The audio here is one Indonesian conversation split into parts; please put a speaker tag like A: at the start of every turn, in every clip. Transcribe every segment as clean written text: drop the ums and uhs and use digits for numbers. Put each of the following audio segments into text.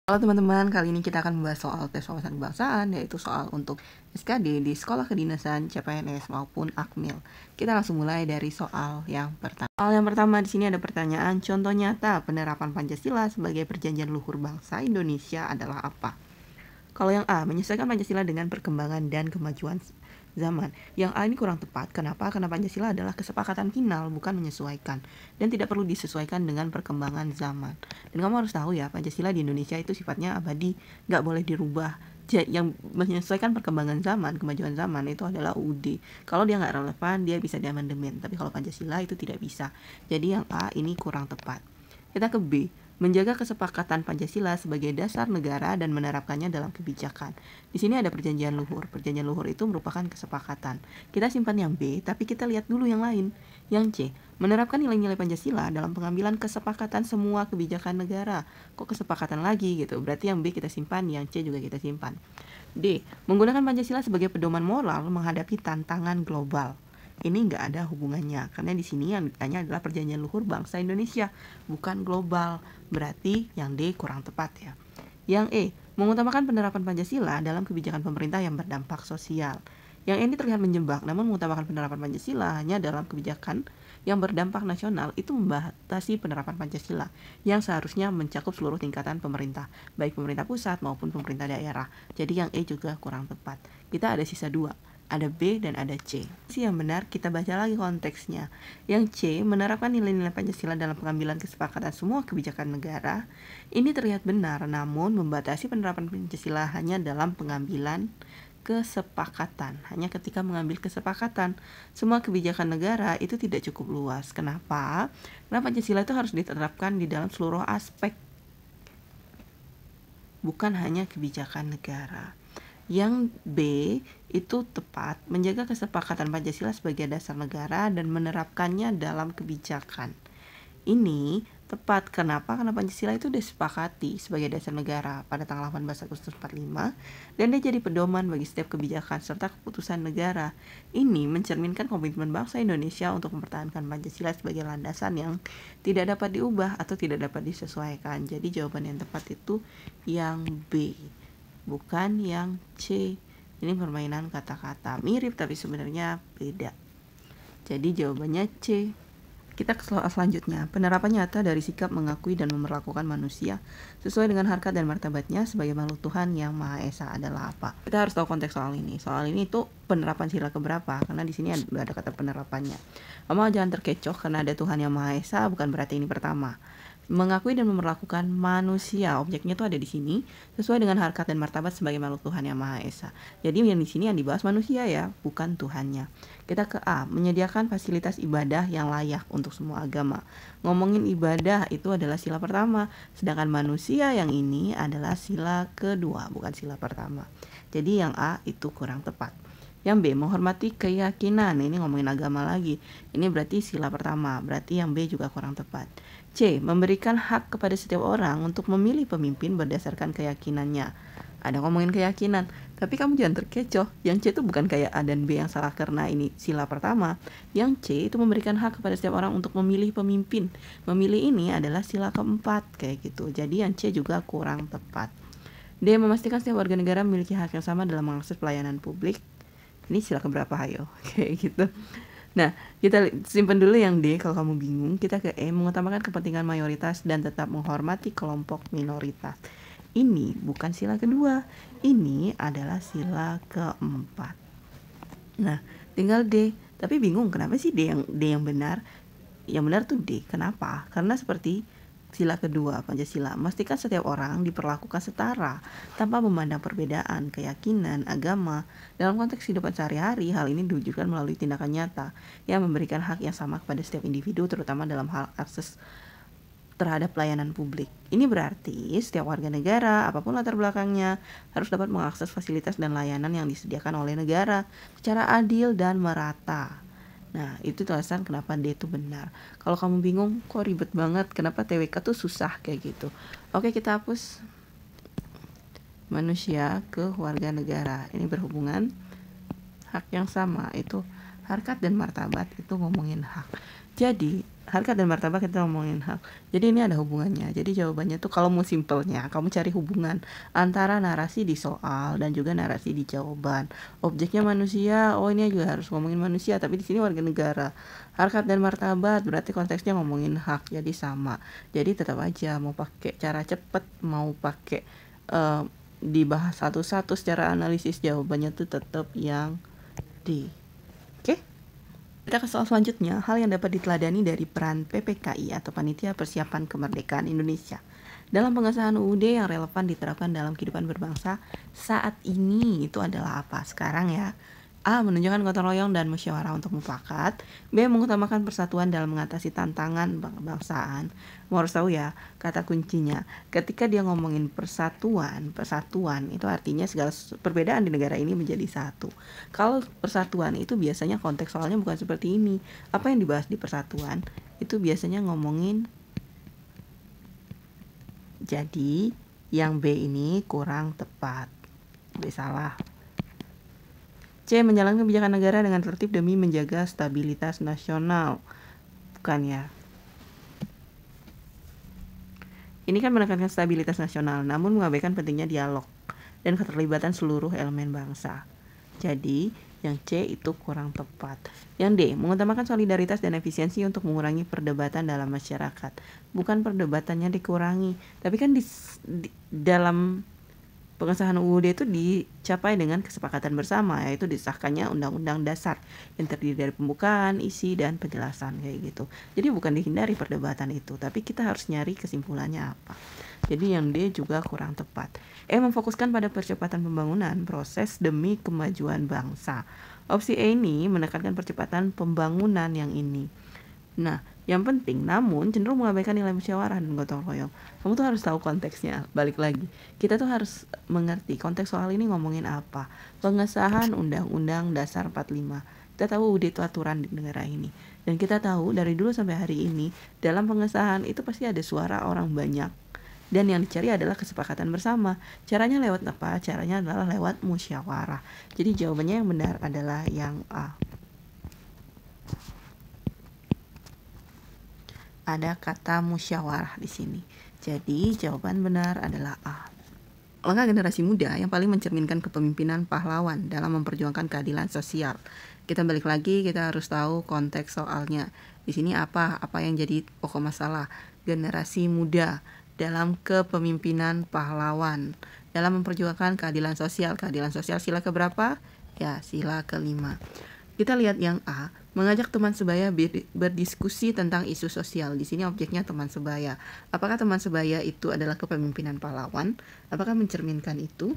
A: Halo teman-teman, kali ini kita akan membahas soal tes wawasan kebangsaan, yaitu soal untuk SKD di Sekolah Kedinasan CPNS maupun Akmil. Kita langsung mulai dari soal yang pertama. Soal yang pertama di sini ada pertanyaan, contoh nyata penerapan Pancasila sebagai perjanjian luhur bangsa Indonesia adalah apa? Kalau yang A, menyesuaikan Pancasila dengan perkembangan dan kemajuan zaman. Yang A ini kurang tepat. Kenapa? Karena Pancasila adalah kesepakatan final, bukan menyesuaikan. Dan tidak perlu disesuaikan dengan perkembangan zaman. Dan kamu harus tahu ya, Pancasila di Indonesia itu sifatnya abadi, nggak boleh dirubah. Yang menyesuaikan perkembangan zaman, kemajuan zaman itu adalah UUD. Kalau dia nggak relevan, dia bisa diamandemen. Tapi kalau Pancasila itu tidak bisa. Jadi yang A ini kurang tepat. Kita ke B. Menjaga kesepakatan Pancasila sebagai dasar negara dan menerapkannya dalam kebijakan. Di sini ada perjanjian luhur. Perjanjian luhur itu merupakan kesepakatan. Kita simpan yang B, tapi kita lihat dulu yang lain. Yang C, menerapkan nilai-nilai Pancasila dalam pengambilan kesepakatan semua kebijakan negara. Kok kesepakatan lagi gitu? Berarti yang B kita simpan, yang C juga kita simpan. D, menggunakan Pancasila sebagai pedoman moral menghadapi tantangan global. Ini nggak ada hubungannya, karena di sini yang ditanya adalah perjanjian luhur bangsa Indonesia, bukan global. Berarti yang D kurang tepat ya. Yang E, mengutamakan penerapan Pancasila dalam kebijakan pemerintah yang berdampak sosial. Yang ini terlihat menjebak, namun mengutamakan penerapan Pancasila hanya dalam kebijakan yang berdampak nasional itu membatasi penerapan Pancasila yang seharusnya mencakup seluruh tingkatan pemerintah, baik pemerintah pusat maupun pemerintah daerah. Jadi yang E juga kurang tepat. Kita ada sisa 2. Ada B dan ada C. Yang benar kita baca lagi konteksnya. Yang C, menerapkan nilai-nilai Pancasila dalam pengambilan kesepakatan semua kebijakan negara. Ini terlihat benar, namun membatasi penerapan Pancasila hanya dalam pengambilan kesepakatan. Hanya ketika mengambil kesepakatan, semua kebijakan negara itu tidak cukup luas. Kenapa? Karena Pancasila itu harus diterapkan di dalam seluruh aspek, bukan hanya kebijakan negara. Yang B itu tepat, menjaga kesepakatan Pancasila sebagai dasar negara dan menerapkannya dalam kebijakan. Ini tepat. Kenapa? Karena Pancasila itu disepakati sebagai dasar negara pada tanggal 18 Agustus 45 dan dia jadi pedoman bagi setiap kebijakan serta keputusan negara. Ini mencerminkan komitmen bangsa Indonesia untuk mempertahankan Pancasila sebagai landasan yang tidak dapat diubah atau tidak dapat disesuaikan. Jadi jawaban yang tepat itu yang B, bukan yang C. Ini permainan kata-kata, mirip tapi sebenarnya beda. Jadi jawabannya C. Kita ke soal selanjutnya. Penerapan nyata dari sikap mengakui dan memperlakukan manusia sesuai dengan harkat dan martabatnya sebagai makhluk Tuhan yang Maha Esa adalah apa? Kita harus tahu konteks soal ini. Soal ini itu penerapan sila keberapa? Karena di sini ada kata penerapannya. Kamu jangan terkecoh karena ada Tuhan yang Maha Esa bukan berarti ini pertama. Mengakui dan memperlakukan manusia, objeknya tuh ada di sini sesuai dengan harkat dan martabat sebagai makhluk Tuhan yang Maha Esa. Jadi yang di sini yang dibahas manusia ya, bukan Tuhannya. Kita ke A, menyediakan fasilitas ibadah yang layak untuk semua agama. Ngomongin ibadah itu adalah sila pertama, sedangkan manusia yang ini adalah sila kedua, bukan sila pertama. Jadi yang A itu kurang tepat. Yang B, menghormati keyakinan. Ini ngomongin agama lagi. Ini berarti sila pertama, berarti yang B juga kurang tepat. C, memberikan hak kepada setiap orang untuk memilih pemimpin berdasarkan keyakinannya. Ada ngomongin keyakinan, tapi kamu jangan terkecoh. Yang C itu bukan kayak A dan B yang salah karena ini sila pertama. Yang C itu memberikan hak kepada setiap orang untuk memilih pemimpin. Memilih ini adalah sila keempat kayak gitu. Jadi yang C juga kurang tepat. D, memastikan setiap warga negara memiliki hak yang sama dalam mengakses pelayanan publik. Ini sila keberapa ayo? Kayak gitu. Nah, kita simpan dulu yang D kalau kamu bingung. Kita ke E, mengutamakan kepentingan mayoritas dan tetap menghormati kelompok minoritas. Ini bukan sila kedua, ini adalah sila keempat. Nah, tinggal D. Tapi bingung kenapa sih D yang benar? Yang benar tuh D. Kenapa? Karena seperti sila kedua Pancasila, memastikan setiap orang diperlakukan setara tanpa memandang perbedaan, keyakinan, agama. Dalam konteks kehidupan sehari-hari, hal ini diwujudkan melalui tindakan nyata yang memberikan hak yang sama kepada setiap individu, terutama dalam hal akses terhadap pelayanan publik. Ini berarti setiap warga negara, apapun latar belakangnya, harus dapat mengakses fasilitas dan layanan yang disediakan oleh negara secara adil dan merata. Nah, itu alasan kenapa D itu benar. Kalau kamu bingung, kok ribet banget, kenapa TWK tuh susah kayak gitu. Oke, kita hapus manusia ke warga negara. Ini berhubungan hak yang sama, itu harkat dan martabat, itu ngomongin hak. Jadi harkat dan martabat kita ngomongin hak. Jadi ini ada hubungannya. Jadi jawabannya tuh kalau mau simpelnya, kamu cari hubungan antara narasi di soal dan juga narasi di jawaban. Objeknya manusia, oh ini juga harus ngomongin manusia, tapi di sini warga negara. Harkat dan martabat berarti konteksnya ngomongin hak, jadi sama. Jadi tetap aja mau pakai cara cepet, mau pakai dibahas satu-satu secara analisis, jawabannya tuh tetap yang D. Oke? Kita ke soal selanjutnya, hal yang dapat diteladani dari peran PPKI atau Panitia Persiapan Kemerdekaan Indonesia dalam pengesahan UUD yang relevan diterapkan dalam kehidupan berbangsa saat ini itu adalah apa? Sekarang ya. A. Menunjukkan gotong royong dan musyawarah untuk mufakat. B. Mengutamakan persatuan dalam mengatasi tantangan kebangsaan. Mau harus tahu ya, kata kuncinya. Ketika dia ngomongin persatuan itu artinya segala perbedaan di negara ini menjadi satu. Kalau persatuan itu biasanya konteks soalnya bukan seperti ini. Apa yang dibahas di persatuan itu biasanya ngomongin. Jadi yang B ini kurang tepat. B salah. C. Menjalankan kebijakan negara dengan tertib demi menjaga stabilitas nasional. Bukan ya. Ini kan menekankan stabilitas nasional, namun mengabaikan pentingnya dialog dan keterlibatan seluruh elemen bangsa. Jadi, yang C itu kurang tepat. Yang D. Mengutamakan solidaritas dan efisiensi untuk mengurangi perdebatan dalam masyarakat. Bukan perdebatannya dikurangi, tapi kan di dalam pengesahan UUD itu dicapai dengan kesepakatan bersama, yaitu disahkannya Undang-Undang Dasar yang terdiri dari pembukaan, isi, dan penjelasan kayak gitu. Jadi bukan dihindari perdebatan itu, tapi kita harus nyari kesimpulannya apa. Jadi yang D juga kurang tepat. E. Memfokuskan pada percepatan pembangunan proses demi kemajuan bangsa. Opsi E ini menekankan percepatan pembangunan yang ini. Nah, yang penting namun cenderung mengabaikan nilai musyawarah dan gotong royong. Kamu tuh harus tahu konteksnya. Balik lagi, kita tuh harus mengerti konteks soal ini ngomongin apa. Pengesahan Undang-Undang Dasar 45. Kita tahu udah itu aturan di negara ini. Dan kita tahu dari dulu sampai hari ini dalam pengesahan itu pasti ada suara orang banyak. Dan yang dicari adalah kesepakatan bersama. Caranya lewat apa? Caranya adalah lewat musyawarah. Jadi jawabannya yang benar adalah yang A. Ada kata musyawarah di sini. Jadi jawaban benar adalah A. Langkah generasi muda yang paling mencerminkan kepemimpinan pahlawan dalam memperjuangkan keadilan sosial. Kita balik lagi, kita harus tahu konteks soalnya. Di sini apa yang jadi pokok masalah? Generasi muda dalam kepemimpinan pahlawan dalam memperjuangkan keadilan sosial. Keadilan sosial sila keberapa? Ya, sila kelima. Kita lihat yang A, mengajak teman sebaya berdiskusi tentang isu sosial. Di sini objeknya teman sebaya. Apakah teman sebaya itu adalah kepemimpinan pahlawan? Apakah mencerminkan itu?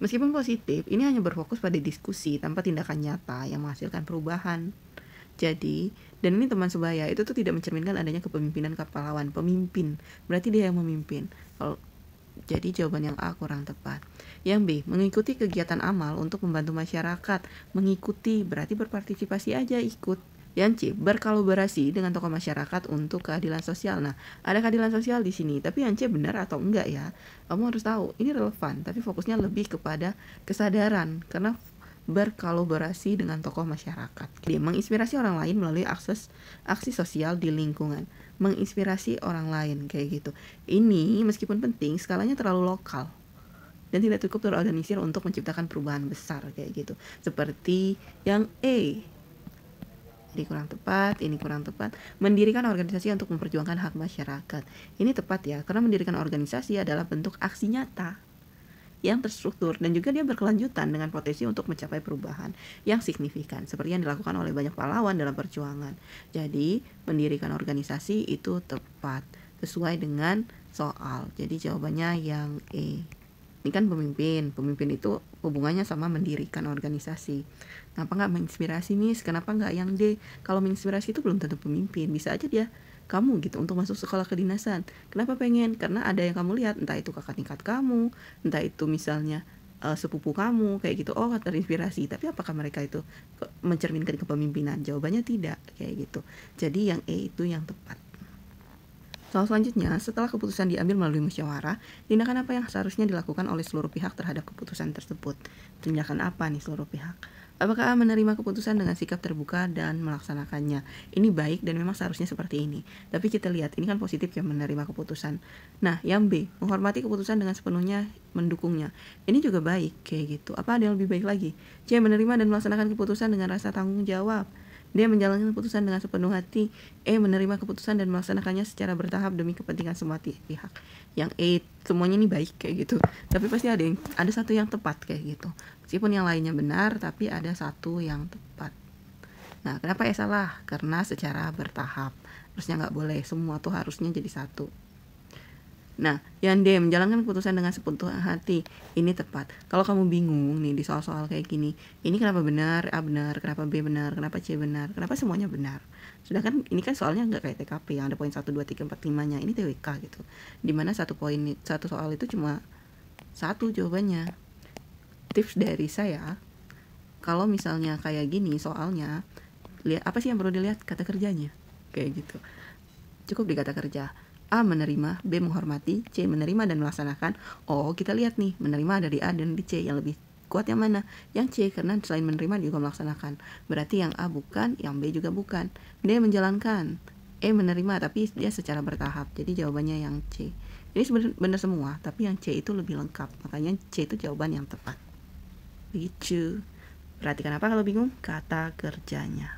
A: Meskipun positif, ini hanya berfokus pada diskusi tanpa tindakan nyata yang menghasilkan perubahan. Jadi, dan ini teman sebaya itu tuh tidak mencerminkan adanya kepemimpinan pahlawan. Pemimpin, berarti dia yang memimpin. Jadi jawaban yang A kurang tepat. Yang B, mengikuti kegiatan amal untuk membantu masyarakat. Mengikuti berarti berpartisipasi aja, ikut. Yang C, berkolaborasi dengan tokoh masyarakat untuk keadilan sosial. Nah, ada keadilan sosial di sini, tapi yang C benar atau enggak ya? Kamu harus tahu, ini relevan, tapi fokusnya lebih kepada kesadaran karena berkolaborasi dengan tokoh masyarakat. Dia menginspirasi orang lain melalui aksi sosial di lingkungan. Menginspirasi orang lain kayak gitu. Ini meskipun penting, skalanya terlalu lokal dan tidak cukup terorganisir untuk menciptakan perubahan besar kayak gitu. Seperti yang E. Ini kurang tepat, ini kurang tepat. Mendirikan organisasi untuk memperjuangkan hak masyarakat. Ini tepat ya, karena mendirikan organisasi adalah bentuk aksi nyata yang terstruktur dan juga dia berkelanjutan dengan potensi untuk mencapai perubahan yang signifikan seperti yang dilakukan oleh banyak pahlawan dalam perjuangan. Jadi mendirikan organisasi itu tepat sesuai dengan soal. Jadi jawabannya yang E. Ini kan pemimpin itu hubungannya sama mendirikan organisasi. Kenapa nggak menginspirasi Miss? Kenapa nggak yang D? Kalau menginspirasi itu belum tentu pemimpin, bisa aja dia kamu gitu untuk masuk sekolah kedinasan. Kenapa pengen? Karena ada yang kamu lihat, entah itu kakak tingkat kamu, entah itu misalnya sepupu kamu kayak gitu. Oh, terinspirasi. Tapi apakah mereka itu mencerminkan kepemimpinan? Jawabannya tidak kayak gitu. Jadi yang E itu yang tepat. Soal selanjutnya, setelah keputusan diambil melalui musyawarah, tindakan apa yang seharusnya dilakukan oleh seluruh pihak terhadap keputusan tersebut? Tindakan apa nih seluruh pihak? Apakah A menerima keputusan dengan sikap terbuka dan melaksanakannya? Ini baik dan memang seharusnya seperti ini. Tapi kita lihat, ini kan positif ya menerima keputusan. Nah, yang B, menghormati keputusan dengan sepenuhnya mendukungnya. Ini juga baik, kayak gitu. Apa ada yang lebih baik lagi? C, menerima dan melaksanakan keputusan dengan rasa tanggung jawab. D, menjalankan keputusan dengan sepenuh hati. E, menerima keputusan dan melaksanakannya secara bertahap demi kepentingan semua pihak. Yang E, semuanya ini baik kayak gitu. Tapi pasti ada satu yang tepat kayak gitu. Meskipun yang lainnya benar, tapi ada satu yang tepat. Nah, kenapa E salah? Karena secara bertahap. Harusnya nggak boleh, semua tuh harusnya jadi satu. Nah, yang D, menjalankan keputusan dengan sepenuh hati. Ini tepat. Kalau kamu bingung nih di soal-soal kayak gini, ini kenapa benar, A benar, kenapa B benar, kenapa C benar, kenapa semuanya benar. Sedangkan ini kan soalnya nggak kayak TKP yang ada poin 1, 2, 3, 4, 5-nya. Ini TWK gitu. Dimana satu soal itu cuma satu jawabannya. Tips dari saya, kalau misalnya kayak gini soalnya, lihat apa sih yang perlu dilihat? Kata kerjanya. Kayak gitu. Cukup di kata kerja. A menerima, B menghormati, C menerima dan melaksanakan. Oh, kita lihat nih, menerima dari A dan di C, yang lebih kuat yang mana? Yang C, karena selain menerima juga melaksanakan. Berarti yang A bukan, yang B juga bukan. D menjalankan, E menerima tapi dia secara bertahap. Jadi jawabannya yang C. Ini sebenarnya benar semua, tapi yang C itu lebih lengkap. Makanya C itu jawaban yang tepat. Begitu. Perhatikan apa kalau bingung? Kata kerjanya.